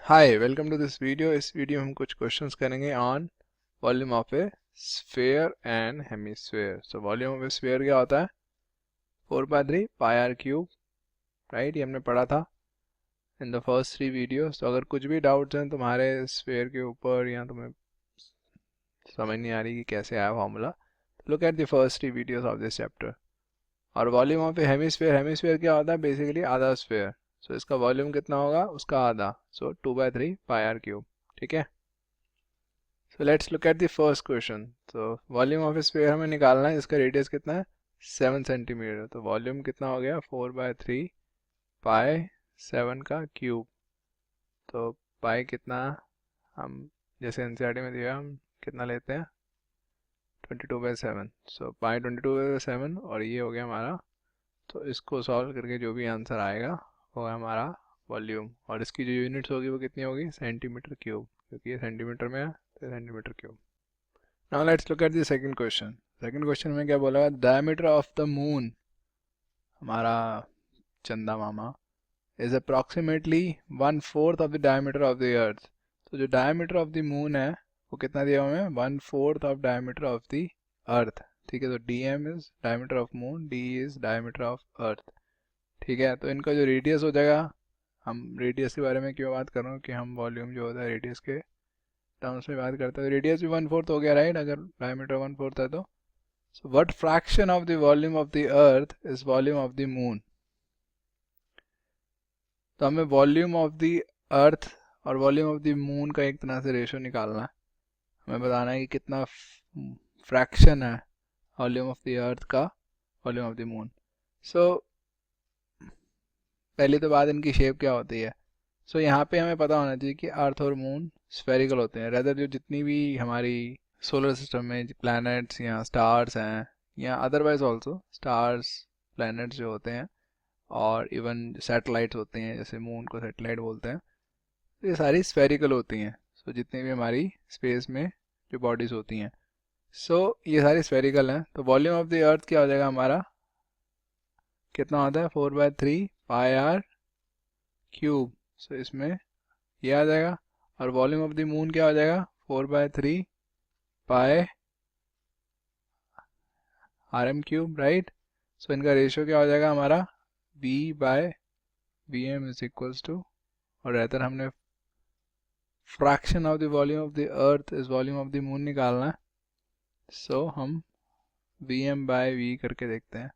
Hi welcome to this video. इस वीडियो में हम कुछ क्वेश्चंस करेंगे on volume of a sphere and hemisphere. So volume of a sphere क्या होता है? 4/3 पाई आर क्यूब, राइट? ये हमने पढ़ा था इन द फर्स्ट 3 वीडियोस। तो अगर कुछ भी डाउट्स हैं तुम्हारे स्फीयर के ऊपर या तुम्हें समझ नहीं आ रही कि कैसे आया formula, look at the first 3 videos of this chapter. और volume of a hemisphere, hemisphere क्या होता है? बेसिकली आधा स्फीयर। सो इसका वॉल्यूम कितना होगा? उसका आधा, सो 2/3 पाई आर क्यूब। ठीक है, so let's look at the first question. So volume of sphere हमें निकालना है, इसका रेडियस कितना है? 7 सेंटीमीटर। तो वॉल्यूम कितना हो गया? 4/3 पाई 7 का क्यूब। तो पाई कितना, हम जैसे एनसीईआरटी में दिया हम कितना लेते हैं? 22/7। सो पाई 22/7 और ये हो गया हमारा। तो इसको सॉल्व करके जो भी आंसर आएगा वो है हमारा वॉल्यूम। और इसकी जो यूनिट्स होगी वो कितनी होगी? सेंटीमीटर क्यूब, क्योंकि ये सेंटीमीटर में है तो centimetre cube. Now let's look at the second question. Second question में क्या बोला है? डायमीटर ऑफ द मून, हमारा चंदा मामा, is approximately 1/4 of the diameter of the earth. तो जो डायमीटर ऑफ द मून है वो कितना दिया हुआ है? 1/4 of diameter of the earth. ठीक है, तो D M is diameter of moon, D is diameter of earth. ठीक है, तो इनका जो रेडियस हो जाएगा, हम रेडियस के बारे में क्यों बात कर रहा हूँ कि हम वॉल्यूम जो होता है रेडियस के टर्म्स में बात करते हैं। रेडियस भी 1/4 हो गया, राइट? अगर डायमीटर 1/4 है तो so what fraction of the volume of the earth is volume of the moon? तो हमें वॉल्यूम ऑफ द अर्थ और वॉल्यूम ऑफ द मून का एक तरह से रेशो निकालना है। हमें बताना है कि कितना फ्रैक्शन है वॉल्यूम ऑफ द अर्थ का वॉल्यूम ऑफ द मून। सो पहली तो बात, इनकी शेप क्या होती है? सो यहाँ पे हमें पता होना चाहिए कि अर्थ और मून स्फेरिकल होते हैं। रेदर जो जितनी भी हमारी सोलर सिस्टम में प्लैनेट्स या स्टार्स हैं या अदरवाइज ऑल्सो स्टार्स प्लैनेट्स जो होते हैं और इवन सैटेलाइट्स होते हैं, जैसे मून को सैटेलाइट बोलते हैं, ये सारी स्फेरिकल होती हैं। सो जितनी भी हमारी स्पेस में जो बॉडीज़ होती हैं, सो ये सारी स्फेरिकल हैं। तो वॉल्यूम ऑफ द अर्थ क्या हो जाएगा हमारा? कितना होता है? 4/3 पाई आर क्यूब। सो इसमें ये आ जाएगा। और वॉल्यूम ऑफ द मून क्या हो जाएगा? 4/3 pi are M cube, right? सो इनका रेशियो क्या हो जाएगा हमारा? V/Vm इज इक्वल्स टू, और रहता हमने fraction of the volume of the earth is volume of the moon निकालना है। सो हम Vm/V करके देखते हैं।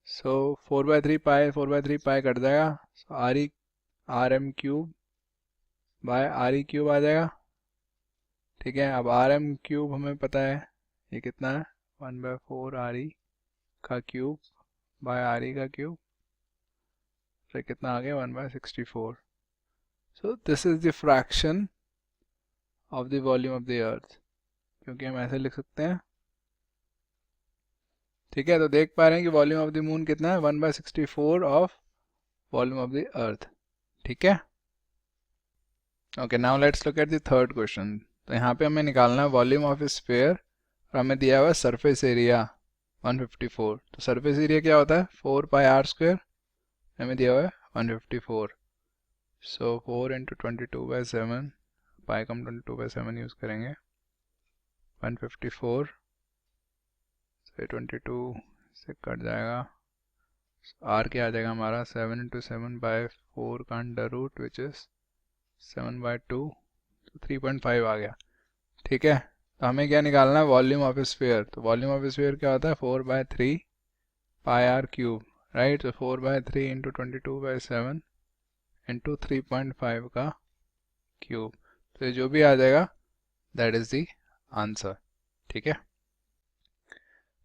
सो 4/3 पाई कट जाएगा, so R M cube by R E cube आ जाएगा। ठीक है, अब आर एम क्यूब हमें पता है ये कितना है? 1/4 आर ई का क्यूब बाय आर ई का क्यूब। तो कितना आ गया? 1/64। So this is the fraction of the volume of the अर्थ, क्योंकि हम ऐसे लिख सकते हैं। ठीक है, तो देख पा रहे हैं कि वॉल्यूम ऑफ द मून कितना है? 1/64 of volume of the earth. ठीक है, okay. Now let's look at the third question. तो यहाँ पे हमें निकालना है वॉल्यूम ऑफ स्फीयर और हमें दिया हुआ है सरफेस एरिया 154। तो सरफेस एरिया क्या होता है? 4πr²। हमें दिया हुआ है 154। सो 4 × 22/7, पाई कम 22/7 यूज़ करेंगे। 154 से 22 से कट जाएगा, आर क्या आ जाएगा हमारा? 7 × 7/4 का अंडर रूट विच इज़ 7/2, तो 3.5 आ गया। ठीक है, तो हमें क्या निकालना है? Volume of sphere. तो वॉल्यूम ऑफ स्फीयर क्या होता है? 4/3 पाई आर क्यूब, राइट? तो 4/3 × 22/7 इंटू 3.5 का क्यूब। तो ये जो भी आ जाएगा दैट इज द आंसर। ठीक है,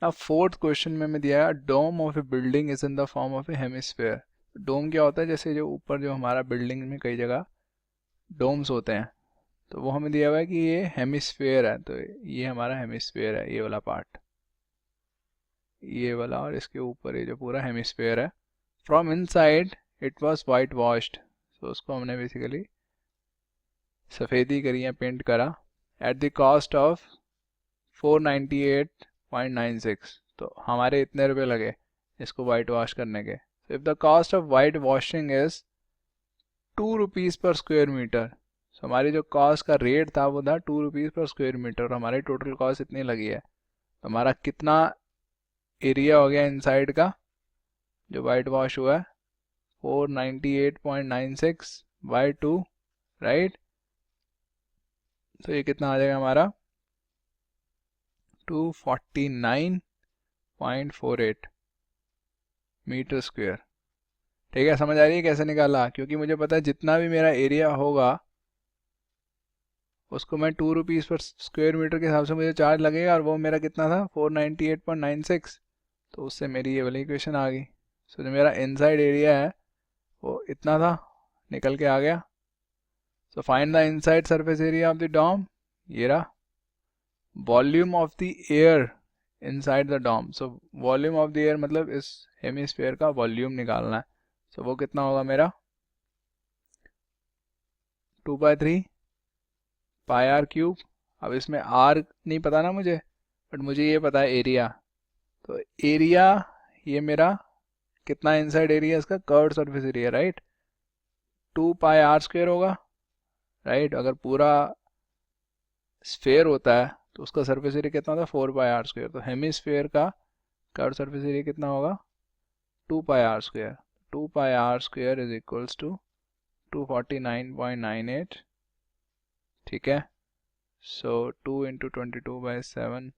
अब फोर्थ क्वेश्चन में हमें दिया है dome of a building is in the form of a hemisphere. Dome क्या होता है? जैसे जो ऊपर जो हमारा बिल्डिंग में कई जगह डोम्स होते हैं, तो वो हमें दिया हुआ है कि ये हेमिस्फीयर है। तो ये हमारा हेमिस्फीयर है, ये वाला पार्ट, ये वाला, और इसके ऊपर ये जो पूरा हेमिस्फीयर है। From inside it was white washed. तो उसको हमने बेसिकली सफ़ेदी करी है, पेंट करा, एट द कॉस्ट ऑफ 498.96। तो हमारे इतने रुपए लगे, इसको वाइट वॉश करने के। If the cost of white washing is 2 rupees पर स्क्वायर मीटर, सो हमारी जो कॉस्ट का रेट था वो था 2 रुपीज़ पर स्क्वायर मीटर, और हमारी टोटल कॉस्ट इतनी लगी है। तो हमारा कितना एरिया हो गया इनसाइड का जो वाइट वॉश हुआ है, 498.96 बाई 2, राइट। तो ये कितना आ जाएगा हमारा 249.48 मीटर स्क्वायर। ठीक है, समझ आ रही है कैसे निकाला? क्योंकि मुझे पता है जितना भी मेरा एरिया होगा उसको मैं 2 रुपीज़ पर स्क्वायर मीटर के हिसाब से मुझे चार्ज लगेगा, और वो मेरा कितना था 498.96, तो उससे मेरी ये वाली इक्वेशन आ गई। सो जो मेरा इनसाइड एरिया है वो इतना था, निकल के आ गया। So find the inside surface area of the dome, ये रहा। Volume of the air inside the dome, so volume of the air मतलब इस हेमिस्फीयर का वॉल्यूम निकालना है। सो वो कितना होगा मेरा 2/3 पाई आर क्यूब। अब इसमें आर नहीं पता ना मुझे, बट मुझे ये पता है एरिया। तो एरिया ये मेरा कितना इनसाइड एरिया इसका, curved surface area, right. 2 pi R square होगा, राइट। अगर पूरा स्फेयर होता है तो उसका सरफेस एरिया कितना होता है 4 पाई आर स्क्वायर। तो हेमिस्फेयर का कर्व्ड सरफेस एरिया कितना होगा 2 pi R square. 2 pi R square is equals to 249.98, ठीक है। So 2 into 22/7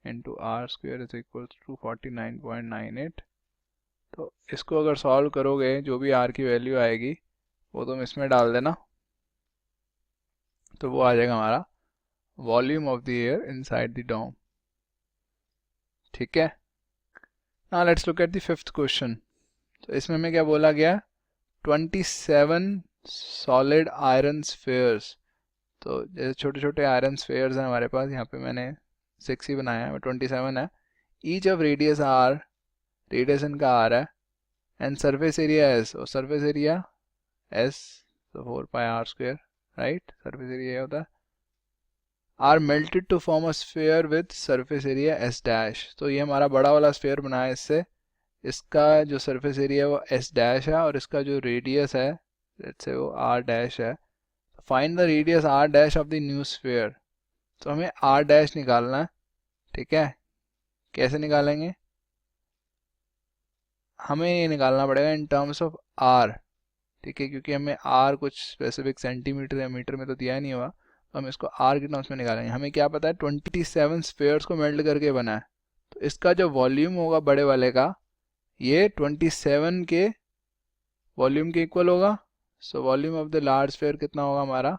into R square is equal to 249.98। तो इसको अगर सॉल्व करोगे जो भी आर की वैल्यू आएगी वो तुम इसमें डाल देना, तो वो आ जाएगा हमारा volume of the air inside the dome, ठीक है। Now let's look at the fifth question. तो इसमें हमें क्या बोला गया, 27 सॉलिड आयरन स्फीयर्स। तो जैसे छोटे छोटे आयरन स्फीयर्स हैं हमारे पास, यहाँ पे मैंने 6 ही बनाया है, 27 है। Each of radius R, radius इनका आर है, एंड सरफेस एरिया एस, और सरफेस एरिया एस, तो 4 pi R square, right. Surface area ये होता है। Are melted to form a sphere with surface area S dash. तो ये हमारा बड़ा वाला स्फीयर बना है इससे, इसका जो सरफेस एरिया है वो एस डैश है, और इसका जो रेडियस है लेट्स से वो आर डैश है। Find the radius R dash of the new sphere. तो हमें आर डैश निकालना है, ठीक है। कैसे निकालेंगे, हमें ये निकालना पड़ेगा इन टर्म्स ऑफ आर, ठीक है, क्योंकि हमें आर कुछ स्पेसिफिक सेंटीमीटर या मीटर में तो दिया ही नहीं हुआ, तो हम इसको आर के टर्म्स में निकालेंगे। हमें क्या पता है 27 स्फीयर्स को मेल्ट करके बना है, तो इसका जो वॉल्यूम होगा बड़े वाले का ये 27 के वॉल्यूम के इक्वल होगा। So volume of the large sphere कितना होगा हमारा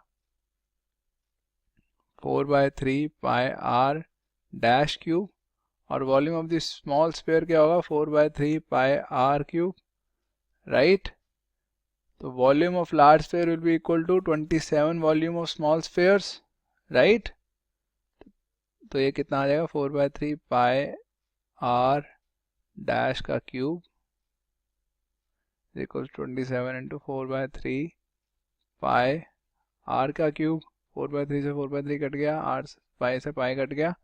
4/3 पाई आर डैश क्यूब, और volume of the small sphere क्या होगा 4/3 पाई आर क्यूब, राइट। तो volume of large sphere will be equal to 27 volume of small spheres, right. तो ये कितना आ जाएगा 4/3 पाई आर डैश का cube equal 27 into 4/3 pi R का क्यूब। 4/3 से 4/3 कट गया, आर पाई से पाई कट गया,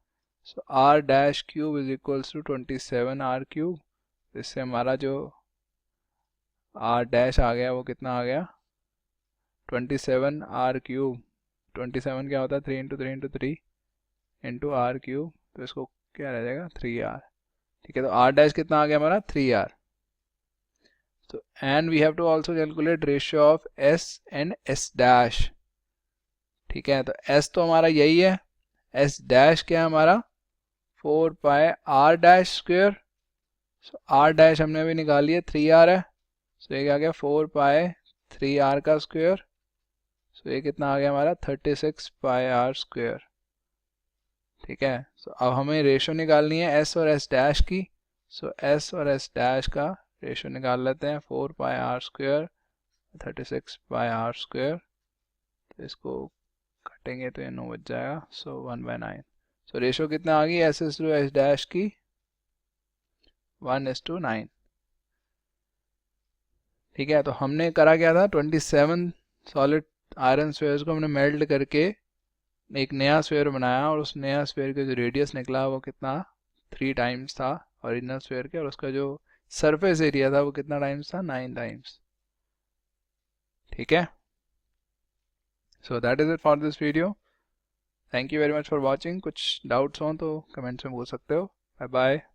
so R dash cube is equals to 27 R cube. इससे हमारा जो आर डैश आ गया वो कितना आ गया 27 आर क्यूब। 27 क्या होता है 3 into 3 into 3 into R cube, तो इसको क्या रह जाएगा 3r, ठीक है। तो आर डैश कितना आ गया हमारा 3r। तो and we have to also calculate ratio of s and s dash, ठीक है। तो s तो हमारा यही है, s डैश क्या है हमारा 4 पाई r डैश स्क्वायर। सो r डैश हमने अभी निकाल लिया 3r है, सो ये क्या गया 4 पाई 3r का स्क्वायर। सो ये कितना आ गया हमारा 36 पाई r स्क्वायर, ठीक है। सो अब हमें रेशो निकालनी है s और s डैश की। सो s और s डैश का रेशो निकाल लेते हैं 4 पाई r स्क्वायर 36 पाई r स्क्वायर। तो इसको कटेंगे तो ये 9 बच जाएगा, सो 1/9। सो रेशो कितना आ गई s is to s dash की 1:9, ठीक है। तो हमने करा क्या था 27 सॉलिड आयरन स्फीयर्स को हमने मेल्ट करके एक नया स्फीयर बनाया, और उस नया स्फीयर का जो रेडियस निकला वो कितना 3 टाइम्स था ओरिजिनल स्फीयर के, और उसका जो सरफेस एरिया था वो कितना टाइम्स था, 9 टाइम्स। ठीक है, so that is it for this video. Thank you very much for watching. कुछ डाउट्स हो तो कमेंट्स में पूछ सकते हो। Bye bye.